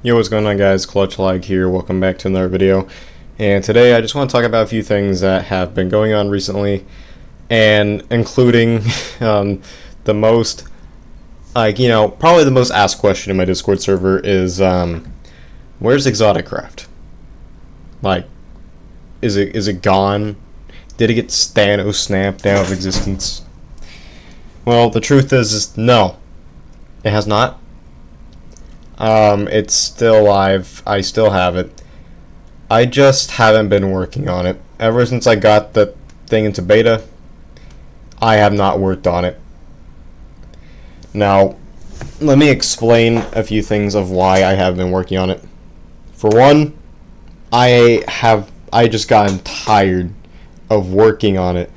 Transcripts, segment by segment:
Yo, what's going on, guys? Clutch here. Welcome back to another video. And today I just want to talk about a few things that have been going on recently, and including the most, probably the most asked question in my Discord server is, where's Exoticraft? Like, is it gone? Did it get snapped out of existence? Well, the truth is no, it has not. It's still live. I still have it. I just haven't been working on it. Ever since I got the thing into beta, I have not worked on it. Now, let me explain a few things of why I have been working on it. For one, I just gotten tired of working on it.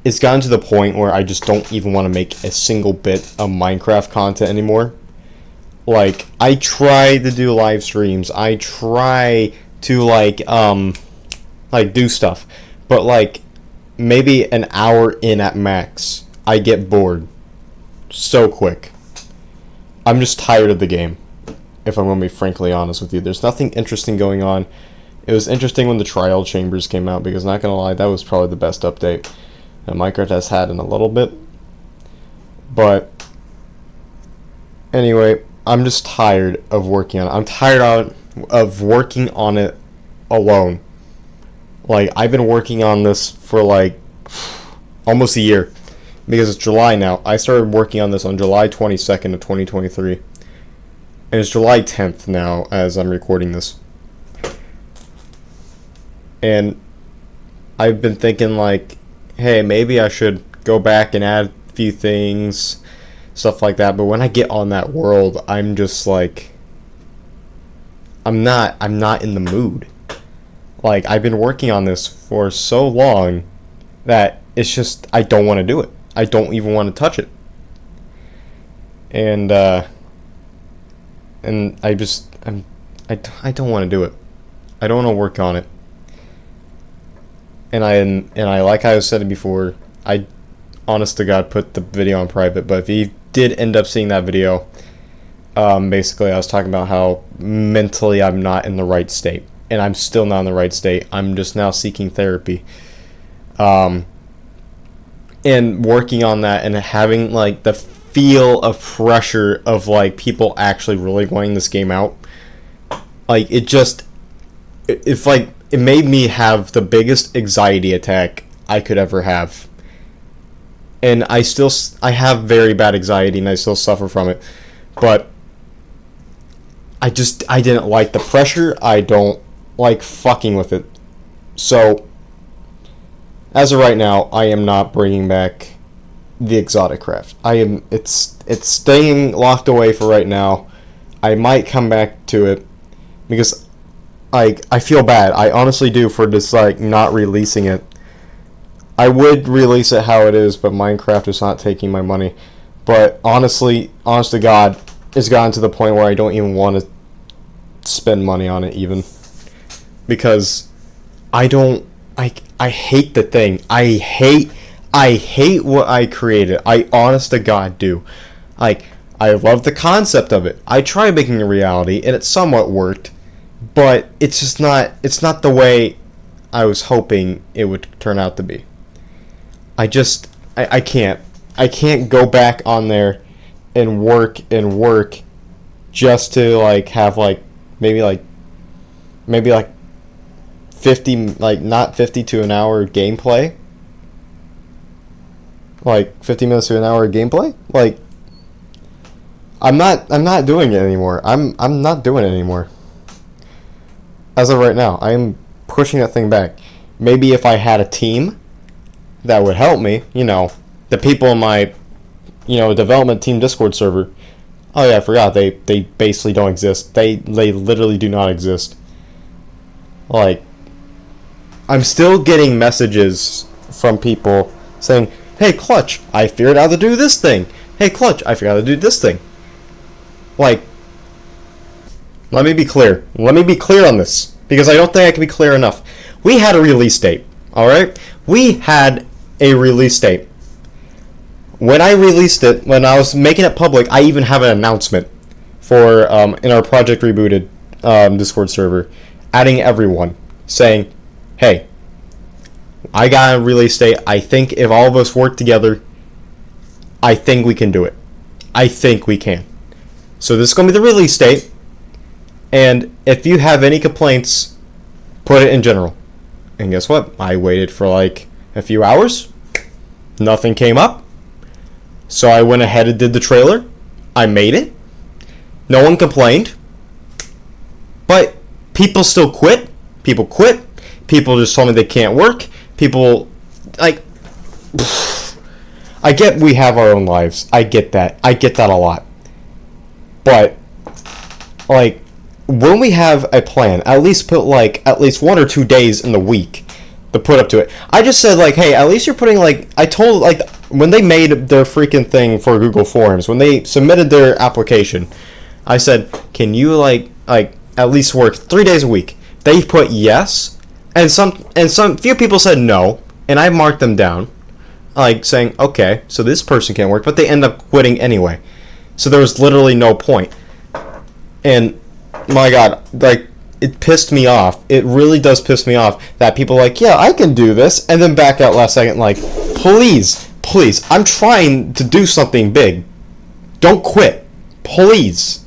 It's gotten to the point where I just don't even want to make a single bit of Minecraft content anymore. Like, I try to do live streams, I try to do stuff, but like maybe an hour in at max, I get bored so quick. I'm just tired of the game, if I'm going to be frankly honest with you. There's nothing interesting going on. It was interesting when the trial chambers came out, because not gonna lie, that was probably the best update that Minecraft has had in a little bit. But anyway, I'm just tired of working on it. I'm tired of working on it alone. Like, I've been working on this for like almost a year, because it's July now. I started working on this on July 22nd of 2023, and it's July 10th now as I'm recording this. And I've been thinking like, hey, maybe I should go back and add a few things, stuff like that. But when I get on that world, I'm just like, I'm not in the mood. Like, I've been working on this for so long that it's just, I don't want to do it. I don't even want to touch it. And I don't want to do it. I don't want to work on it. And I like I said before, I honest to God put the video on private, but if you did end up seeing that video, basically I was talking about how mentally I'm not in the right state, and I'm still not in the right state. I'm just now seeking therapy, and working on that, and having like the feel of pressure of like people actually really wanting this game out. Like, it made me have the biggest anxiety attack I could ever have. And I have very bad anxiety, and I still suffer from it. But I didn't like the pressure. I don't like fucking with it. So, as of right now, I am not bringing back the Exoticraft. It's staying locked away for right now. I might come back to it, because I feel bad. I honestly do, for just like not releasing it. I would release it how it is, but Minecraft is not taking my money. But honest to God, it's gotten to the point where I don't even want to spend money on it, even, because I hate the thing. I hate what I created. I honest to God do. Like, I love the concept of it. I tried making it a reality, and it somewhat worked. But it's just not, it's not the way I was hoping it would turn out to be. I can't go back on there and work just to like have like maybe 50, like not 50 to an hour gameplay. Like 50 minutes to an hour gameplay? Like, I'm not doing it anymore. I'm not doing it anymore. As of right now, I am pushing that thing back. Maybe if I had a team that would help me, the people in my, development team Discord server. Oh yeah, I forgot, they basically don't exist. They literally do not exist. Like, I'm still getting messages from people saying, hey Clutch, I figured out how to do this thing. Hey Clutch, I figured out how to do this thing. Like, let me be clear on this, because I don't think I can be clear enough. We had a release date, alright? We had a release date. When I released it, when I was making it public, I even have an announcement for in our Project Rebooted Discord server, adding everyone, saying, hey, I got a release date. I think if all of us work together, I think we can do it. I think we can. So this is going to be the release date. And if you have any complaints, put it in general. And guess what? I waited for like a few hours. Nothing came up. So I went ahead and did the trailer. I made it. No one complained. But people still quit. People quit. People just told me they can't work. People, like, I get we have our own lives. I get that. I get that a lot. But, like, when we have a plan, at least put, like, at least 1 or 2 days in the week to put up to it. I just said, like, hey, at least you're putting, like, I told, like, when they made their freaking thing for Google Forms, when they submitted their application, I said, can you, like, at least work 3 days a week? They put yes, and some few people said no, and I marked them down, like, saying, okay, so this person can't work, but they end up quitting anyway. So there was literally no point. And, my God, like, it pissed me off. It really does piss me off that people are like, yeah, I can do this, and then back out last second like, please, I'm trying to do something big. Don't quit. Please.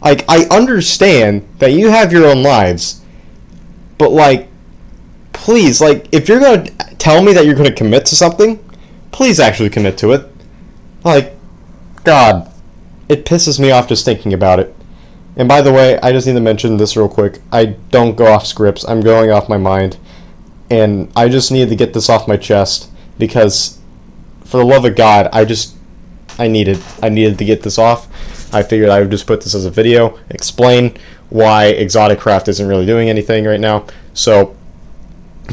Like, I understand that you have your own lives, but, like, please, like, if you're going to tell me that you're going to commit to something, please actually commit to it. Like, God, it pisses me off just thinking about it. And by the way, I just need to mention this real quick. I don't go off scripts. I'm going off my mind. And I just needed to get this off my chest because, for the love of God, I needed to get this off. I figured I would just put this as a video, explain why Exoticraft isn't really doing anything right now. So,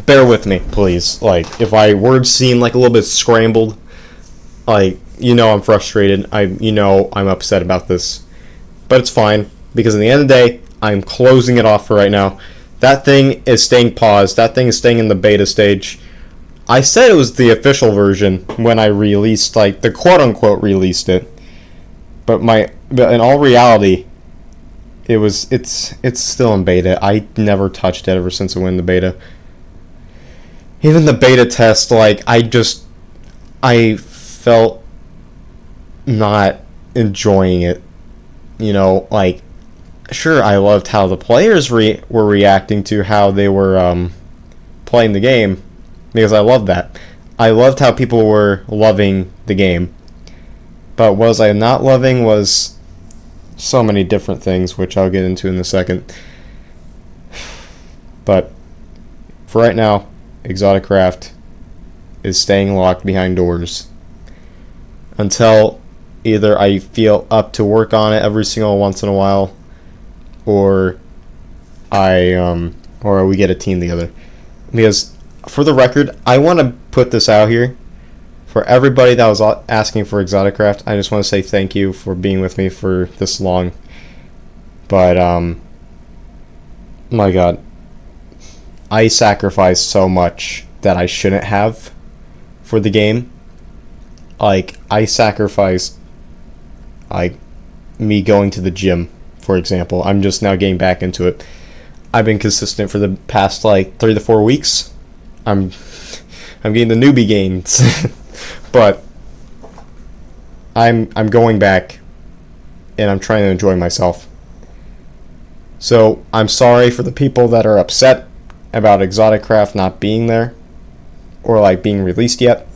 bear with me, please. Like, if my words seem like a little bit scrambled, like, you know I'm frustrated. I'm upset about this. But it's fine, because at the end of the day, I'm closing it off for right now. That thing is staying paused. That thing is staying in the beta stage. I said it was the official version when I released, like, the quote-unquote released it. But in all reality, it's still in beta. I never touched it ever since it went in the beta. Even the beta test, like, I felt not enjoying it. You know, like, sure, I loved how the players were reacting to how they were playing the game, because I loved that. I loved how people were loving the game. But what was I not loving was so many different things, which I'll get into in a second. But for right now, Exoticraft is staying locked behind doors until either I feel up to work on it every single once in a while, or or we get a team together. Because for the record, I want to put this out here for everybody that was asking for Exoticraft. I just want to say thank you for being with me for this long. But my God, I sacrificed so much that I shouldn't have for the game. Like, I sacrificed, like, me going to the gym, for example. I'm just now getting back into it. I've been consistent for the past, like, 3 to 4 weeks. I'm getting the newbie gains. But I'm going back, and I'm trying to enjoy myself. So I'm sorry for the people that are upset about Exoticraft not being there, or like being released yet.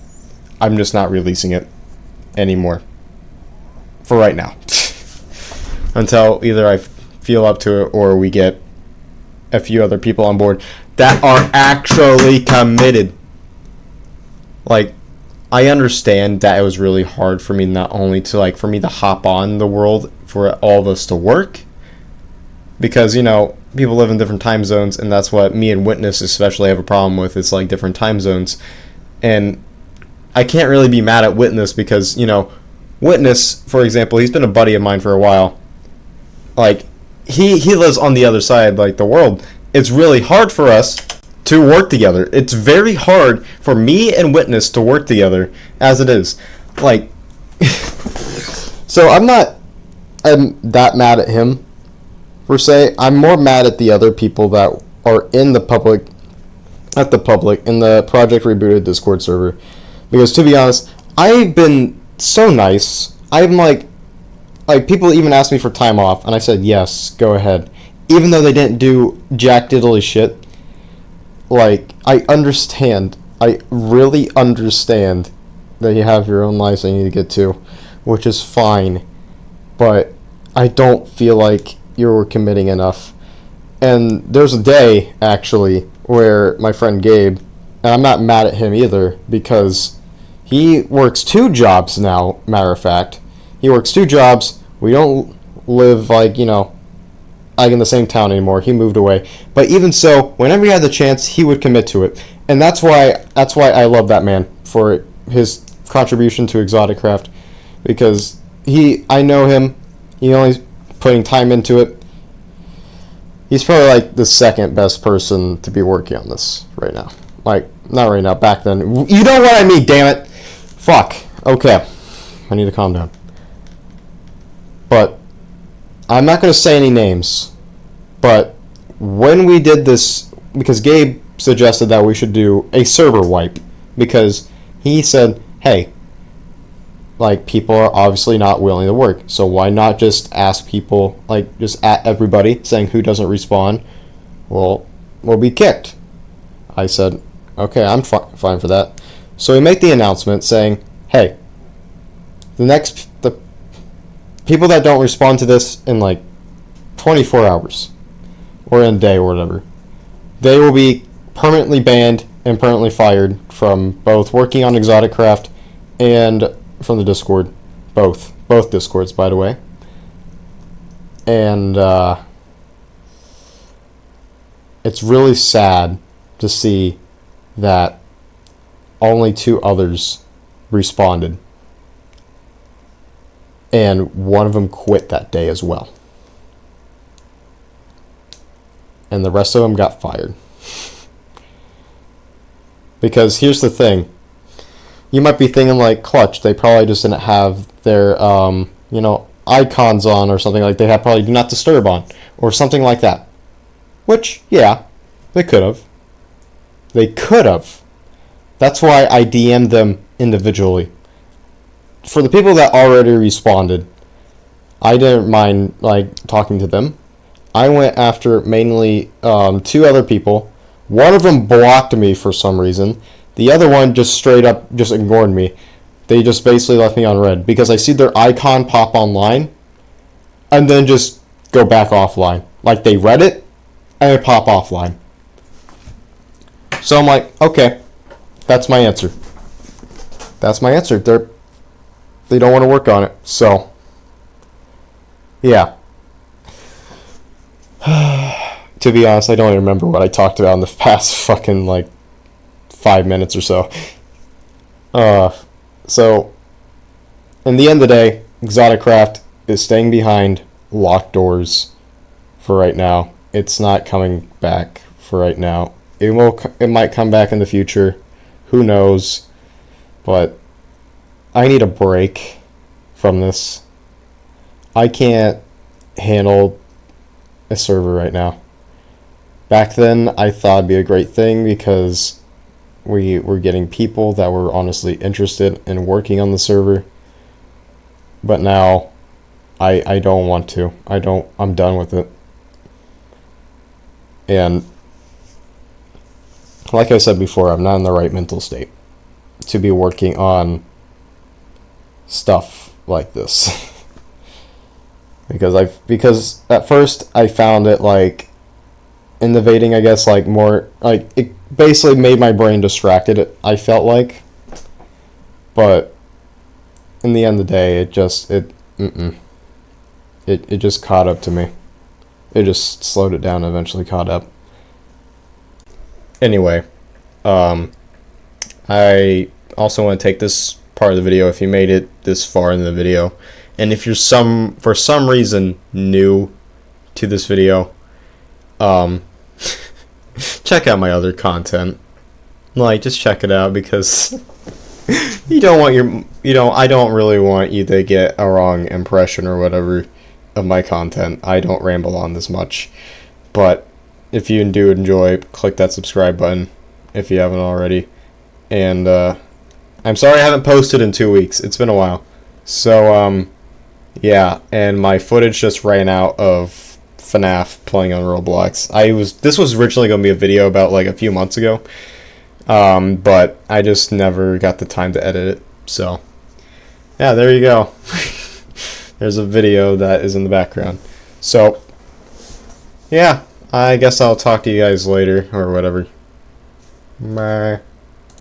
I'm just not releasing it anymore for right now. Until either I feel up to it, or we get a few other people on board that are actually committed. Like, I understand that it was really hard for me not only to, like, for me to hop on the world for all of us to work, because, you know, people live in different time zones, and that's what me and Witness especially have a problem with. It's like different time zones, and I can't really be mad at Witness because, you know, Witness, for example, he's been a buddy of mine for a while. Like, he lives on the other side, like, the world. It's really hard for us to work together. It's very hard for me and Witness to work together as it is. Like, so I'm not am that mad at him, per se. I'm more mad at the other people that are in the public, in the Project Rebooted Discord server. Because to be honest, I've been so nice. I'm like people even asked me for time off, and I said yes, go ahead. Even though they didn't do jack diddly shit. Like, I understand. I really understand that you have your own lives that you need to get to, which is fine. But I don't feel like you're committing enough. And there's a day, actually, where my friend Gabe, and I'm not mad at him either, because he works 2 jobs now, matter of fact. He works 2 jobs. We don't live, like, you know, like in the same town anymore. He moved away. But even so, whenever he had the chance, he would commit to it. And that's why I love that man for his contribution to Exotic Craft, because I know him. He only putting time into it. He's probably like the second best person to be working on this right now. Like, not right now, back then. You know what I mean, damn it. Fuck. Okay. I need to calm down. But I'm not going to say any names. But when we did this, because Gabe suggested that we should do a server wipe, because he said, hey, like, people are obviously not willing to work, so why not just ask people, like, just at everybody, saying who doesn't respawn will be kicked. I said, okay, I'm fine for that. So we make the announcement saying, hey, the people that don't respond to this in like 24 hours or in a day or whatever, they will be permanently banned and permanently fired from both working on Exotic Craft and from the Discord. Both Discords, by the way. And it's really sad to see that only 2 others responded, and one of them quit that day as well, and the rest of them got fired. Because here's the thing, you might be thinking like, Clutch, they probably just didn't have their icons on, or something, like they had probably do not disturb on or something like that, which, yeah, they could have. That's why I DM'd them individually. For the people that already responded, I didn't mind like talking to them. I went after mainly 2 other people. One of them blocked me for some reason. The other one just straight up just ignored me. They just basically left me on red because I see their icon pop online and then just go back offline. Like they read it and it pop offline. So I'm like, okay, that's my answer. They don't want to work on it. So, yeah. To be honest, I don't even remember what I talked about in the past fucking, like, 5 minutes or so. So, in the end of the day, Exotic Craft is staying behind locked doors for right now. It's not coming back for right now. It might come back in the future. Who knows? But I need a break from this. I can't handle a server right now. Back then, I thought it'd be a great thing because we were getting people that were honestly interested in working on the server. But now, I don't want to. I'm done with it. And like I said before, I'm not in the right mental state to be working on stuff like this. because at first I found it like innovating, I guess, like more like it basically made my brain distracted, I felt like. But in the end of the day, it just caught up to me. It just slowed it down and eventually caught up. Anyway, I also want to take this part of the video, if you made it this far in the video, and if you're for some reason new to this video, check out my other content. Like, just check it out, because I don't really want you to get a wrong impression or whatever. of my content. I don't ramble on this much. But if you do enjoy, click that subscribe button if you haven't already. And I'm sorry I haven't posted in 2 weeks. It's been a while. So, yeah, and my footage just ran out of FNAF playing on Roblox. This was originally going to be a video about like a few months ago, but I just never got the time to edit it. So, yeah, there you go. There's a video that is in the background. So, yeah, I guess I'll talk to you guys later or whatever. Bye.